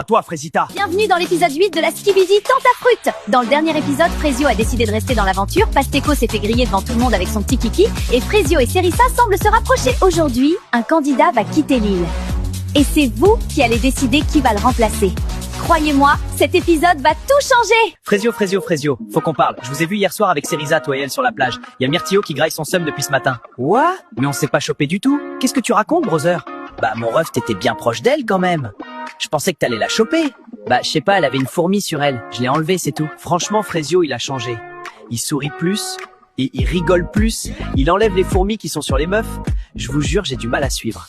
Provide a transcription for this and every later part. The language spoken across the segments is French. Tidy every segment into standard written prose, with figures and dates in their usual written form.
À toi, Frésita. Bienvenue dans l'épisode 8 de la Skibidi Tentafruit. Dans le dernier épisode, Frezio a décidé de rester dans l'aventure, Pasteco s'est fait griller devant tout le monde avec son petit kiki, et Frezio et Cerisa semblent se rapprocher. Aujourd'hui, un candidat va quitter l'île. Et c'est vous qui allez décider qui va le remplacer. Croyez-moi, cet épisode va tout changer. Frezio, faut qu'on parle. Je vous ai vu hier soir avec Cerisa, toi et elle sur la plage. Y a Myrtillot qui graille son seum depuis ce matin. What? Mais on s'est pas chopé du tout. Qu'est-ce que tu racontes, brother? Bah, mon ref, t'étais bien proche d'elle quand même. Je pensais que t'allais la choper. Bah, je sais pas, elle avait une fourmi sur elle. Je l'ai enlevée, c'est tout. Franchement, Frezio, il a changé. Il sourit plus, et il rigole plus. Il enlève les fourmis qui sont sur les meufs. Je vous jure, j'ai du mal à suivre.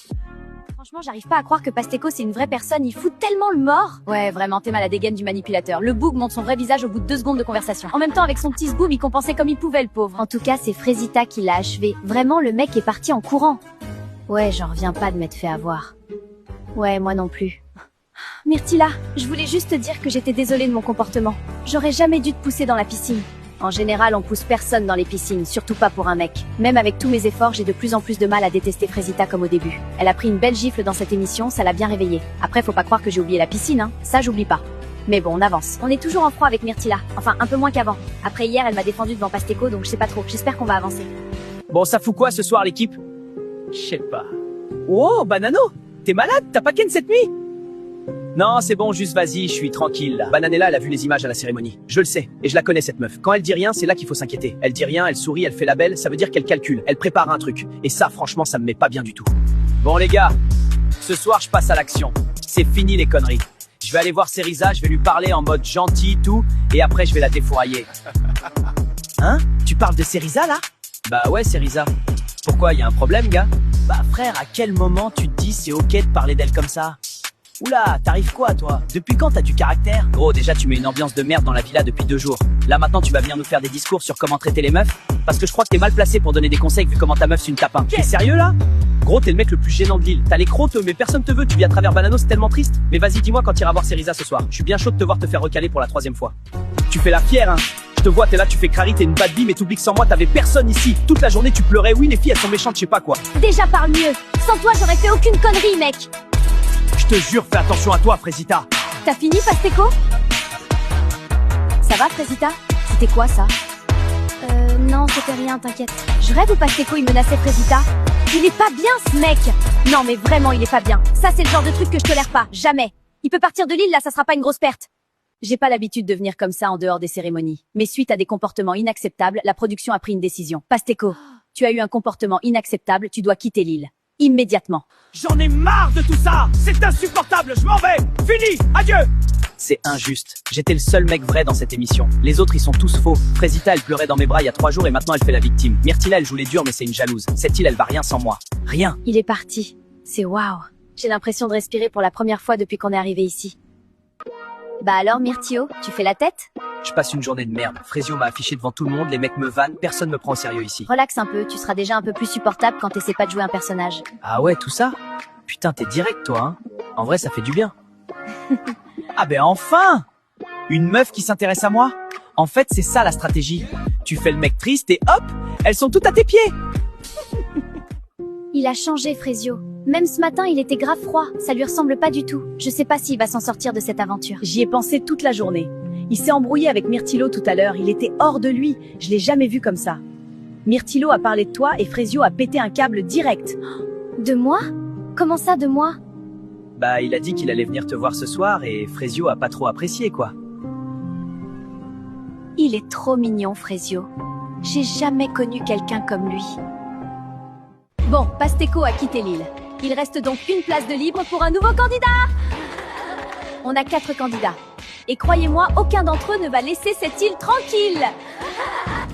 Franchement, j'arrive pas à croire que Pasteco c'est une vraie personne, il fout tellement le mort. Ouais, vraiment, t'es mal à la dégaine du manipulateur. Le boug montre son vrai visage au bout de 2 secondes de conversation. En même temps, avec son petit sboum, il compensait comme il pouvait, le pauvre. En tout cas, c'est Frezita qui l'a achevé. Vraiment, le mec est parti en courant. Ouais, j'en reviens pas de m'être fait avoir. Ouais, moi non plus. Myrtilla, je voulais juste te dire que j'étais désolée de mon comportement. J'aurais jamais dû te pousser dans la piscine. En général, on pousse personne dans les piscines, surtout pas pour un mec. Même avec tous mes efforts, j'ai de plus en plus de mal à détester Frezita comme au début. Elle a pris une belle gifle dans cette émission, ça l'a bien réveillée. Après, faut pas croire que j'ai oublié la piscine, hein. Ça, j'oublie pas. Mais bon, on avance. On est toujours en froid avec Myrtilla. Enfin, un peu moins qu'avant. Après hier, elle m'a défendu devant Pasteco, donc je sais pas trop. J'espère qu'on va avancer. Bon, ça fout quoi ce soir, l'équipe? Je sais pas. Oh, Banano, t'es malade? T'as pas ken cette nuit? Non, c'est bon, juste vas-y, je suis tranquille là. Bananella, elle a vu les images à la cérémonie. Je le sais, et je la connais cette meuf. Quand elle dit rien, c'est là qu'il faut s'inquiéter. Elle dit rien, elle sourit, elle fait la belle, ça veut dire qu'elle calcule, elle prépare un truc. Et ça, franchement, ça me met pas bien du tout. Bon les gars, ce soir, je passe à l'action. C'est fini les conneries. Je vais aller voir Cerisa, je vais lui parler en mode gentil, tout, et après je vais la défourailler. Hein? Tu parles de Cerisa là? Bah ouais, Cerisa. Pourquoi, y a un problème, gars? Bah frère, à quel moment tu te dis c'est ok de parler d'elle comme ça? Oula, t'arrives quoi toi? Depuis quand t'as du caractère? Gros, déjà tu mets une ambiance de merde dans la villa depuis 2 jours. Là maintenant tu vas venir nous faire des discours sur comment traiter les meufs? Parce que je crois que t'es mal placé pour donner des conseils vu comment ta meuf c'est une tapin. T'es sérieux là? Gros, t'es le mec le plus gênant de l'île. T'as les crocs, mais personne te veut, tu vis à travers Banano, c'est tellement triste. Mais vas-y, dis-moi quand t'iras voir Cerisa ce soir. Je suis bien chaud de te voir te faire recaler pour la 3e fois. Tu fais la fière, hein? Je te vois, t'es là, tu fais crari, t'es une bad bee, mais t'oublies que sans moi t'avais personne ici. Toute la journée tu pleurais, oui les filles elles sont méchantes, je sais pas quoi. Déjà parle mieux. Sans toi, j'aurais fait aucune connerie, mec. Je te jure, fais attention à toi, Frezita. T'as fini, Pasteco? Ça va, Frezita? C'était quoi, ça? Non, c'était rien, t'inquiète. Je rêve ou Pasteco, il menaçait Frezita? Il est pas bien, ce mec! Non, mais vraiment, il est pas bien. Ça, c'est le genre de truc que je tolère pas. Jamais. Il peut partir de l'île, là, ça sera pas une grosse perte. J'ai pas l'habitude de venir comme ça en dehors des cérémonies. Mais suite à des comportements inacceptables, la production a pris une décision. Pasteco, tu as eu un comportement inacceptable, tu dois quitter l'île. Immédiatement. J'en ai marre de tout ça! C'est insupportable, je m'en vais! Fini! Adieu! C'est injuste. J'étais le seul mec vrai dans cette émission. Les autres, ils sont tous faux. Frezita, elle pleurait dans mes bras il y a 3 jours et maintenant elle fait la victime. Myrtilla, elle joue les durs mais c'est une jalouse. Cette île, elle va rien sans moi. Rien. Il est parti. C'est waouh. J'ai l'impression de respirer pour la première fois depuis qu'on est arrivé ici. Bah alors, Myrtillot, tu fais la tête? Je passe une journée de merde. Frezio m'a affiché devant tout le monde, les mecs me vannent, personne me prend au sérieux ici. Relaxe un peu, tu seras déjà un peu plus supportable quand t'essaies pas de jouer un personnage. Ah ouais, tout ça? Putain, t'es direct toi, hein? En vrai, ça fait du bien. Ah ben enfin! Une meuf qui s'intéresse à moi? En fait, c'est ça la stratégie. Tu fais le mec triste et hop, elles sont toutes à tes pieds. Il a changé, Frezio. Même ce matin, il était grave froid. Ça lui ressemble pas du tout. Je sais pas s'il va s'en sortir de cette aventure. J'y ai pensé toute la journée. Il s'est embrouillé avec Myrtillot tout à l'heure. Il était hors de lui. Je l'ai jamais vu comme ça. Myrtillot a parlé de toi et Frezio a pété un câble direct. De moi? Comment ça, de moi? Bah, il a dit qu'il allait venir te voir ce soir et Frezio a pas trop apprécié, quoi. Il est trop mignon, Frezio. J'ai jamais connu quelqu'un comme lui. Bon, Pasteco a quitté l'île. Il reste donc une place de libre pour un nouveau candidat. On a 4 candidats. Et croyez-moi, aucun d'entre eux ne va laisser cette île tranquille.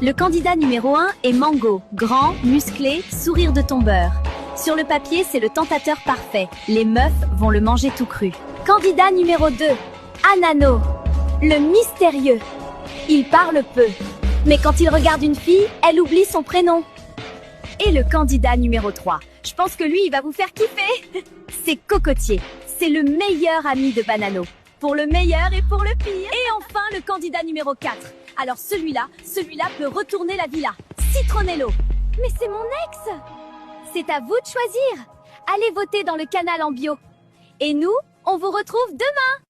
Le candidat numéro 1 est Mango. Grand, musclé, sourire de tombeur. Sur le papier, c'est le tentateur parfait. Les meufs vont le manger tout cru. Candidat numéro 2, Anano. Le mystérieux. Il parle peu. Mais quand il regarde une fille, elle oublie son prénom. Et le candidat numéro 3. Je pense que lui, il va vous faire kiffer. C'est Cocotier. C'est le meilleur ami de Banano. Pour le meilleur et pour le pire. Et enfin, le candidat numéro 4. Alors celui-là peut retourner la villa. Citronello. Mais c'est mon ex! C'est à vous de choisir. Allez voter dans le canal en bio. Et nous, on vous retrouve demain.